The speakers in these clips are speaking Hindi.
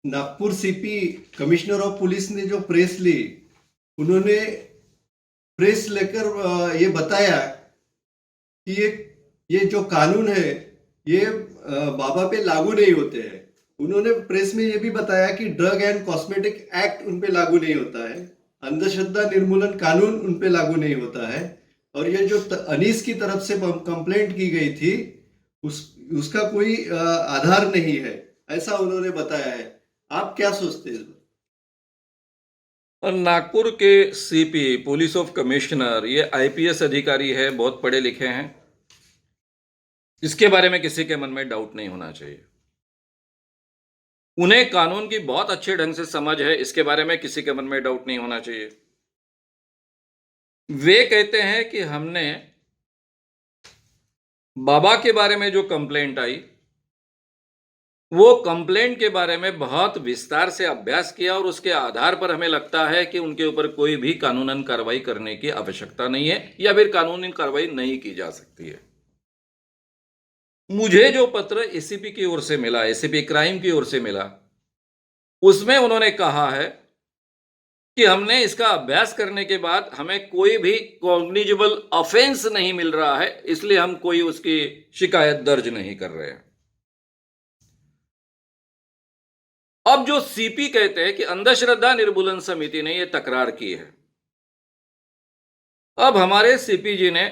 Nagpur CP commissioner of police ने जो प्रेस ली, उन्होंने प्रेस लेकर ये बताया कि ये जो कानून है ये बाबा पे लागू नहीं होते हैं। उन्होंने प्रेस में ये भी बताया कि ड्रग एंड कॉस्मेटिक एक्ट उन पे लागू नहीं होता है, अंधश्रद्धा निर्मूलन कानून उन पे लागू नहीं होता है। और ये जो अनीस की तरफ से कंप्लेंट की गई थी उसका कोई आधार नहीं है, ऐसा उन्होंने बताया है। आप क्या सोचते हैं? और नागपुर के सीपी पुलिस ऑफ कमिश्नर ये आईपीएस अधिकारी है, बहुत पढ़े लिखे हैं। इसके बारे में किसी के मन में डाउट नहीं होना चाहिए। उन्हें कानून की बहुत अच्छे ढंग से समझ है, इसके बारे में किसी के मन में डाउट नहीं होना चाहिए। वे कहते हैं कि हमने बाबा के बारे में जो कंप्लेंट आई वो कंप्लेंट के बारे में बहुत विस्तार से अभ्यास किया और उसके आधार पर हमें लगता है कि उनके ऊपर कोई भी कानूनन कार्रवाई करने की आवश्यकता नहीं है या फिर कानूनी कार्रवाई नहीं की जा सकती है। मुझे जो पत्र एसीपी की ओर से मिला, एसीपी क्राइम की ओर से मिला, उसमें उन्होंने कहा है कि हमने इसका अभ्यास करने के बाद हमें कोई भी कॉग्निजेबल ऑफेंस नहीं मिल रहा है, इसलिए हम कोई उसकी शिकायत दर्ज नहीं कर रहे हैं। अब जो सीपी कहते हैं कि अंधश्रद्धा निर्मूलन समिति ने यह तकरार की है, अब हमारे सीपी जी ने,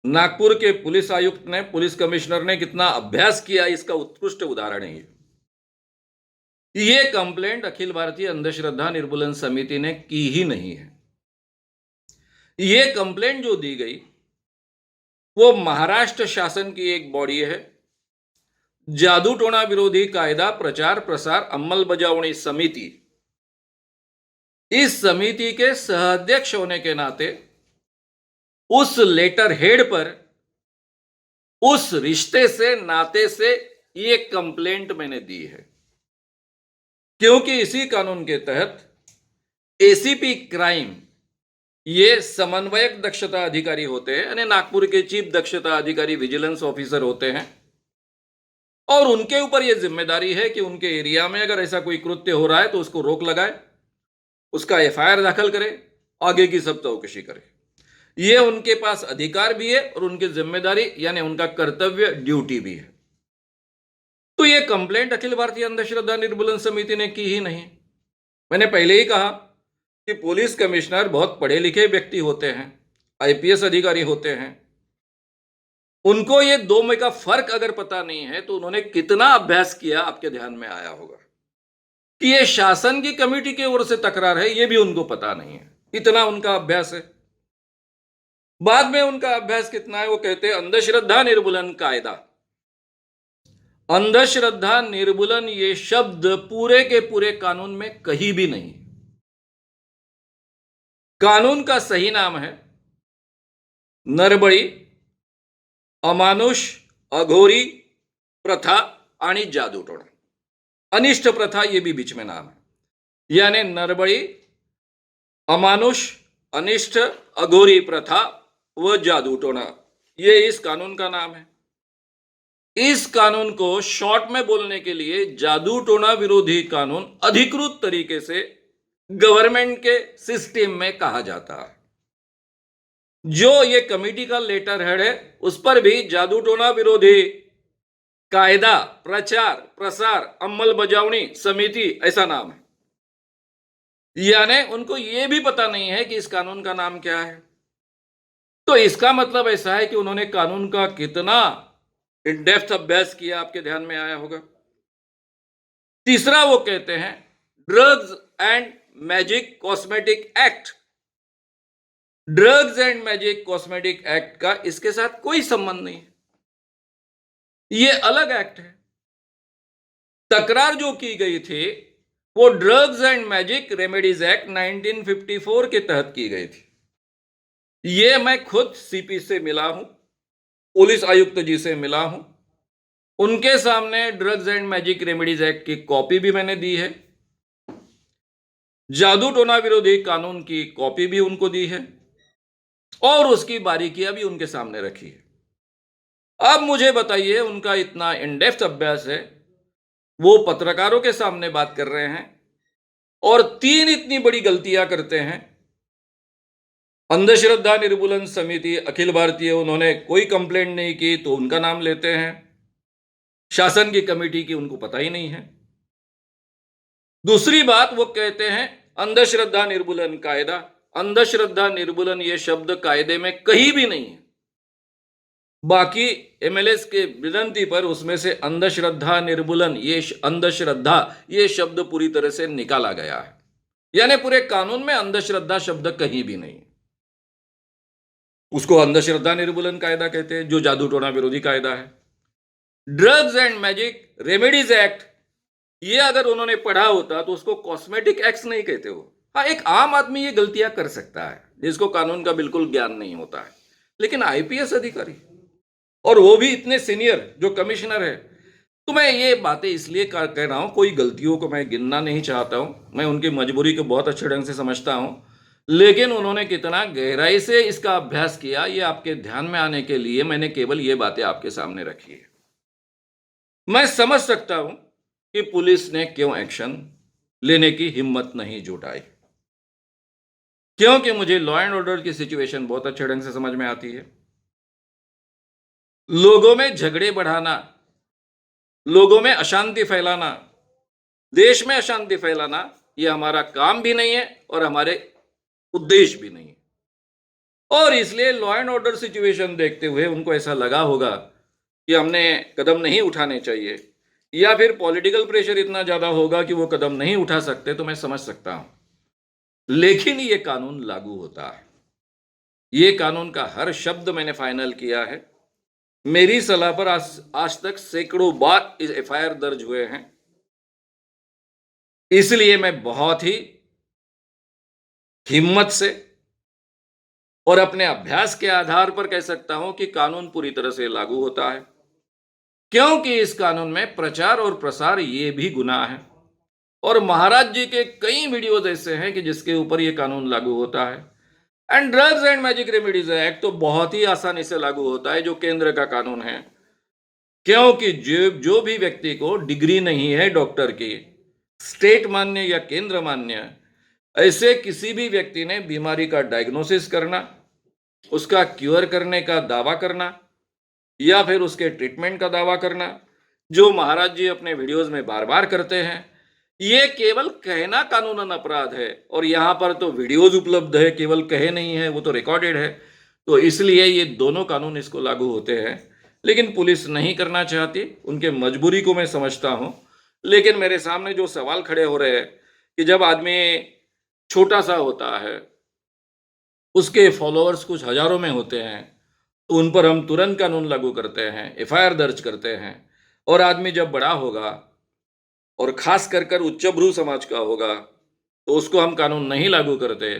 नागपुर के पुलिस आयुक्त ने, पुलिस कमिश्नर ने कितना अभ्यास किया इसका उत्कृष्ट उदाहरण है। ये कंप्लेंट अखिल भारतीय अंधश्रद्धा निर्मूलन समिति ने की ही नहीं है। ये कंप्लेंट जो दी गई वो महाराष्ट्र शासन की एक बॉडी है, जादूटोना विरोधी कायदा प्रचार प्रसार अंमलबजावणी समिति। इस समिति के सहाध्यक्ष होने के नाते उस लेटर हेड पर, उस रिश्ते से, नाते से ये कंप्लेंट मैंने दी है, क्योंकि इसी कानून के तहत एसीपी क्राइम ये समन्वयक दक्षता अधिकारी होते हैं, यानी नागपुर के चीफ दक्षता अधिकारी विजिलेंस ऑफिसर होते हैं, और उनके ऊपर यह जिम्मेदारी है कि उनके एरिया में अगर ऐसा कोई कृत्य हो रहा है तो उसको रोक लगाए, उसका एफआईआर दाखिल करे, आगे की सब चौकसी करे। ये उनके पास अधिकार भी है और उनकी जिम्मेदारी यानी उनका कर्तव्य, ड्यूटी भी है। तो ये कंप्लेंट अखिल भारतीय अंधश्रद्धा निर्मूलन समिति ने की ही नहीं। मैंने पहले ही कहा कि पुलिस कमिश्नर बहुत पढ़े लिखे व्यक्ति होते हैं, आईपीएस अधिकारी होते हैं। उनको ये दो में का फर्क अगर पता नहीं है तो उन्होंने कितना अभ्यास किया आपके ध्यान में आया होगा। कि ये शासन की कमेटी की ओर से तकरार है ये भी उनको पता नहीं है, इतना उनका अभ्यास है। बाद में उनका अभ्यास कितना है वो कहते हैं अंधश्रद्धा निर्मूलन कायदा। अंधश्रद्धा निर्मूलन ये शब्द पूरे के पूरे कानून में कहीं भी नहीं। कानून का सही नाम है नरबळी, अमानुष, अघोरी प्रथा आणि जादूटोणा। अनिष्ट प्रथा ये भी बीच में नाम है, यानी नरबळी, अमानुष, अनिष्ट, अघोरी प्रथा व जादूटोणा, ये इस कानून का नाम है। इस कानून को शॉर्ट में बोलने के लिए जादूटोणा विरोधी कानून अधिकृत तरीके से गवर्नमेंट के सिस्टम में कहा जाता है। जो ये कमेटी का लेटर हेड है उस पर भी जादूटोणा विरोधी कायदा प्रचार प्रसार अंमलबजावणी समिति ऐसा नाम है। यानी उनको यह भी पता नहीं है कि इस कानून का नाम क्या है। तो इसका मतलब ऐसा है कि उन्होंने कानून का कितना इन डेप्थ अभ्यास किया आपके ध्यान में आया होगा। तीसरा वो कहते हैं drugs and magic cosmetic act. Drugs and magic cosmetic act का इसके साथ कोई संबंध नहीं है, ये अलग एक्ट है। तकरार जो की गई थी वो drugs and magic remedies act 1954 के तहत की गई थी। ये मैं खुद सीपी से मिला हूं, पुलिस आयुक्त जी से मिला हूं, उनके सामने drugs and magic remedies act की कॉपी भी मैंने दी है, जादूटोना विरोधी कानून की कॉपी भी उनको दी है और उसकी बारीकियां भी उनके सामने रखी है। अब मुझे बताइए, उनका इतना इन डेप्थ अभ्यास है, वो पत्रकारों के सामने बात कर रहे हैं और 3 इतनी बड़ी गलतियां करते हैं। अंधश्रद्धा निर्मूलन समिति अखिल भारतीय, उन्होंने कोई कंप्लेंट नहीं की तो उनका नाम लेते हैं। शासन की कमेटी की उनको पता ही नहीं है। दूसरी बात, वो कहते हैं अंधश्रद्धा निर्मूलन कायदा। अंधश्रद्धा निर्मूलन ये शब्द कायदे में कहीं भी नहीं है। बाकी एमएलएस के विनंती पर उसमें से अंधश्रद्धा निर्मूलन, ये अंधश्रद्धा ये शब्द पूरी तरह से निकाला गया है। यानी पूरे कानून में अंधश्रद्धा शब्द कहीं भी नहीं। उसको अंधश्रद्धा निर्मूलन कायदा कहते हैं, जो जादू टोना विरोधी कायदा है। Drugs and magic remedies act, ये अगर उन्होंने पढ़ा होता तो उसको कॉस्मेटिक एक्ट नहीं कहते हो। हाँ, एक आम आदमी ये गलतियां कर सकता है जिसको कानून का बिल्कुल ज्ञान नहीं होता है, लेकिन आईपीएस अधिकारी, और वो भी इतने सीनियर जो कमिश्नर है। तो मैं ये बातें इसलिए कह रहा हूं, कोई गलतियों को मैं गिनना नहीं चाहता हूं, मैं उनकी मजबूरी को बहुत अच्छे ढंग से समझता हूं, लेकिन उन्होंने कितना गहराई से इसका अभ्यास किया, ये आपके ध्यान में आने के लिए मैंने केवल ये बातें आपके सामने रखी है। मैं समझ सकता हूं कि पुलिस ने क्यों एक्शन लेने की हिम्मत नहीं जुटाई, क्योंकि मुझे लॉ एंड ऑर्डर की सिचुएशन बहुत अच्छे ढंग से समझ में आती है। लोगों में झगड़े बढ़ाना, लोगों में अशांति फैलाना, देश में अशांति फैलाना, यह हमारा काम भी नहीं है और हमारे उद्देश्य भी नहीं है। और इसलिए लॉ एंड ऑर्डर सिचुएशन देखते हुए उनको ऐसा लगा होगा कि हमने कदम नहीं उठाने चाहिए, या फिर पॉलिटिकल प्रेशर इतना ज्यादा होगा कि वो कदम नहीं उठा सकते, तो मैं समझ सकता हूं। लेकिन ये कानून लागू होता है। ये कानून का हर शब्द मैंने फाइनल किया है। मेरी सलाह पर आज तक सैकड़ों बार एफआईआर दर्ज हुए हैं। इसलिए मैं बहुत ही हिम्मत से और अपने अभ्यास के आधार पर कह सकता हूं कि कानून पूरी तरह से लागू होता है, क्योंकि इस कानून में प्रचार और प्रसार ये भी गुनाह है। और महाराज जी के कई वीडियोज ऐसे हैं कि जिसके ऊपर ये कानून लागू होता है। And drugs and magic remedies act तो बहुत ही आसानी से लागू होता है, जो केंद्र का कानून है, क्योंकि जो भी व्यक्ति को डिग्री नहीं है डॉक्टर की, स्टेट मान्य या केंद्र मान्य, ऐसे किसी भी व्यक्ति ने बीमारी का डायग्नोसिस करना, उसका क्योर करने का दावा करना, या फिर उसके ट्रीटमेंट का दावा करना, जो महाराज जी अपने वीडियोज में बार बार करते हैं, ये केवल कहना कानूनन अपराध है। और यहां पर तो वीडियोज उपलब्ध है, केवल कहे नहीं है, वो तो रिकॉर्डेड है। तो इसलिए ये दोनों कानून इसको लागू होते हैं, लेकिन पुलिस नहीं करना चाहती। उनके मजबूरी को मैं समझता हूं, लेकिन मेरे सामने जो सवाल खड़े हो रहे हैं कि जब आदमी छोटा सा होता है, उसके फॉलोअर्स कुछ हजारों में होते हैं, तो उन पर हम तुरंत कानून लागू करते हैं, एफआईआर दर्ज करते हैं। और आदमी जब बड़ा होगा और खास कर उच्चभ्रू समाज का होगा, तो उसको हम कानून नहीं लागू करते।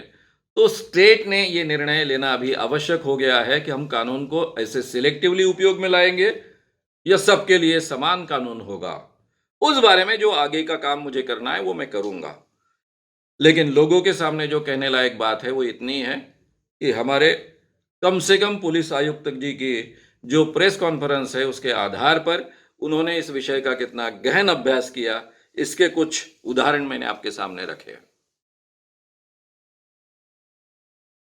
तो स्टेट ने ये निर्णय लेना अभी आवश्यक हो गया है कि हम कानून को ऐसे सिलेक्टिवली उपयोग में लाएंगे या सबके लिए समान कानून होगा। उस बारे में जो आगे का काम मुझे करना है वो मैं करूंगा। लेकिन लोगों के सामने जो कहने लायक बात है वो इतनी है कि हमारे कम से कम पुलिस आयुक्त जी की जो प्रेस कॉन्फ्रेंस है, उसके आधार पर उन्होंने इस विषय का कितना गहन अभ्यास किया, इसके कुछ उदाहरण मैंने आपके सामने रखे हैं।